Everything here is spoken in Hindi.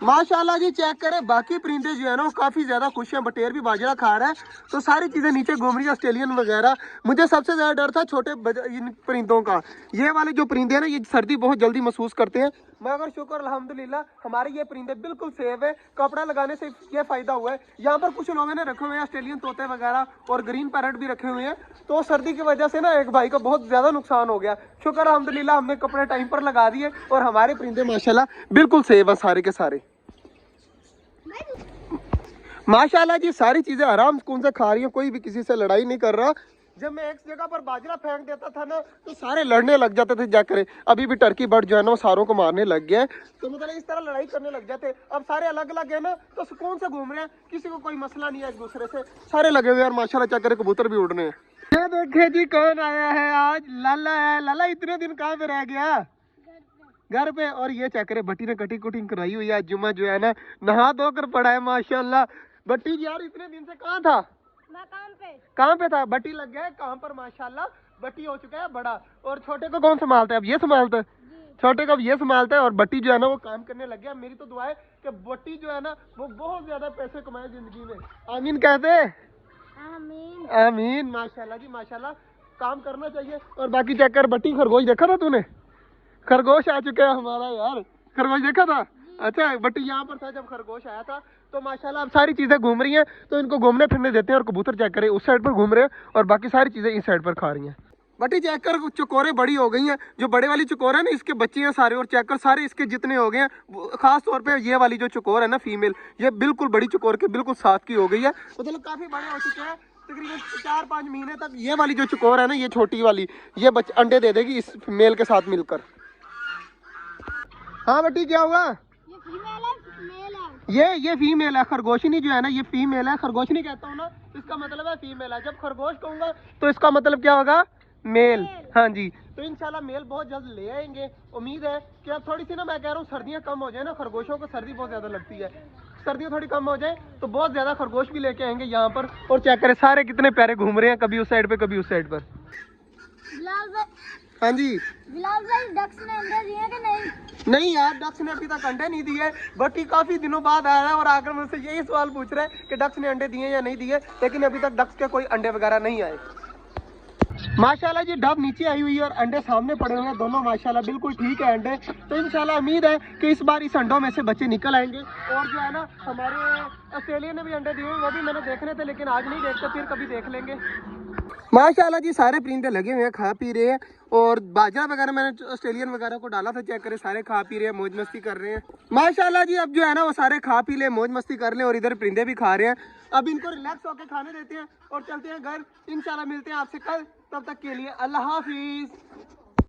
माशाल्लाह जी चेक करें, बाकी परिंदे जो है ना वो काफ़ी ज़्यादा खुश हैं। बटेर भी बाजरा खा रहा है, तो सारी चीज़ें नीचे घूम रही है, ऑस्ट्रेलियन वगैरह। मुझे सबसे ज़्यादा डर था छोटे इन परिंदों का। ये वाले जो परिंदे हैं ना, ये सर्दी बहुत जल्दी महसूस करते हैं, मगर शुक्र अल्हम्दुलिल्लाह हमारे ये परिंदे बिल्कुल सेफ है। कपड़ा लगाने से ये फ़ायदा हुआ है। यहाँ पर कुछ लोगों ने रखे हुए हैं ऑस्ट्रेलियन तोते वगैरह और ग्रीन पैरट भी रखे हुए हैं, तो सर्दी की वजह से ना एक भाई को बहुत ज़्यादा नुकसान हो गया। शुक्र अल्हम्दुलिल्लाह हमने कपड़े टाइम पर लगा दिए और हमारे परिंदे माशाल्लाह बिल्कुल सेफ है सारे के सारे। माशाल्लाह जी सारी चीजें आराम सुकून से खा रही हैं, कोई भी किसी से लड़ाई नहीं कर रहा। जब मैं एक जगह पर बाजरा फेंक देता था ना, तो सारे लड़ने लग जाते थे जाकर। अभी भी टर्की बर्ड जो है ना वो सारों को मारने लग गया है, तो मतलब इस तरह लड़ाई करने लग जाते। अब सारे अलग अलग है ना, तो सुकून से घूम रहे हैं, किसी को कोई मसला नहीं है एक दूसरे से, सारे लगे हुए हैं। और माशाल्लाह चेक करें कबूतर भी उड़ रहे हैं। ये देखे जी कौन आया है आज, लाला है। लाला इतने दिन कहाँ पे रह गया? घर पे। और ये चेक करे बट्टी ने कटिंग कुटिंग कराई हुई है। जुम्मा जो है ना नहा धोकर पड़ा है माशाल्लाह। बट्टी जी यार इतने दिन से कहाँ था? मैं कहाँ पे था? बट्टी लग गया है काम पर माशाल्लाह। बट्टी हो चुका है बड़ा। और छोटे को कौन संभालता है? अब ये संभालता है छोटे को, अब ये संभालता है। और बट्टी जो है ना वो काम करने लग गया। मेरी तो दुआ है कि बट्टी जो है ना वो बहुत ज्यादा पैसे कमाए जिंदगी में। आमीन कहते। आमीन आमीन। माशाल्लाह जी माशाल्लाह, काम करना चाहिए। और बाकी चेक कर, बट्टी खरगोश देखा था तूने? खरगोश आ चुका है हमारा यार। खरगोश देखा था? अच्छा बट्टी यहाँ पर था जब खरगोश आया था। तो माशाल्लाह अब सारी चीजें घूम रही हैं, तो इनको घूमने फिरने देते हैं। और कबूतर चेक करें उस साइड पर घूम रहे हैं और बाकी सारी चीजें इस साइड पर खा रही हैं। बट्टी चेक कर चकोरे बड़ी हो गई हैं। जो बड़े वाली चकोर है ना इसके बच्चे हैं सारे। और चेक कर सारे इसके जितने हो गए हैं, खास तौर पे ये वाली जो चकोर है ना फीमेल, ये बिल्कुल बड़ी चकोर के बिल्कुल साथ की हो गई है। मतलब काफी बड़े हो चुके हैं, तकरीबन 4-5 महीने तक। ये वाली जो चकोर है ना, ये छोटी वाली, ये अंडे दे देगी इस मेल के साथ मिलकर। हाँ बट्टी क्या हुआ? ये फीमेल है मेल है? ये फीमेल है। खरगोशनी जो है ना ये फीमेल है। खरगोशनी कहता हूँ ना, इसका मतलब है फीमेल है। जब खरगोश कहूंगा तो इसका मतलब क्या होगा? मेल। हाँ जी, तो इंशाल्लाह मेल बहुत जल्द ले आएंगे। उम्मीद है कि अब थोड़ी सी ना, मैं कह रहा हूँ सर्दियाँ कम हो जाए ना, खरगोशों को सर्दी बहुत ज्यादा लगती है, सर्दियाँ थोड़ी कम हो जाए तो बहुत ज्यादा खरगोश भी लेके आएंगे यहाँ पर। और चेक करें सारे कितने प्यारे घूम रहे हैं, कभी उस साइड पे कभी उस साइड पर। हाँ जी बिलाल भाई, डक्स ने अंडे दिए कि नहीं? नहीं यार, डक्स ने अभी तक अंडे नहीं दिए। बट्टी काफी दिनों बाद आया है और आकर मुझसे यही सवाल पूछ रहा है कि डक्स ने अंडे दिए या नहीं दिए, लेकिन अभी तक डक्स के कोई अंडे वगैरह नहीं आए। माशाल्लाह जी डब नीचे आई हुई है और अंडे सामने पड़े हुए हैं दोनों। माशाल्लाह बिल्कुल ठीक है अंडे। तो इंशाल्लाह उम्मीद है कि इस बार इस अंडों में से बच्चे निकल आएंगे। और जो है ना हमारे ऑस्ट्रेलिया ने भी अंडे दिए, वो भी मैंने देखने थे, लेकिन आज नहीं देखते, फिर कभी देख लेंगे। माशाल्लाह जी सारे परिंदे लगे हुए हैं, खा पी रहे हैं। और बाजरा वगैरह मैंने ऑस्ट्रेलियन वगैरह को डाला था, चेक करें सारे खा पी रहे हैं, मौज मस्ती कर रहे हैं। माशाल्लाह जी अब जो है ना वो सारे खा पी ले, मौज मस्ती कर ले। और इधर परिंदे भी खा रहे हैं। अब इनको रिलैक्स होकर खाने देते हैं और चलते हैं घर। इंशाल्लाह मिलते हैं आपसे कल, तब तक के लिए अल्लाह हाफिज।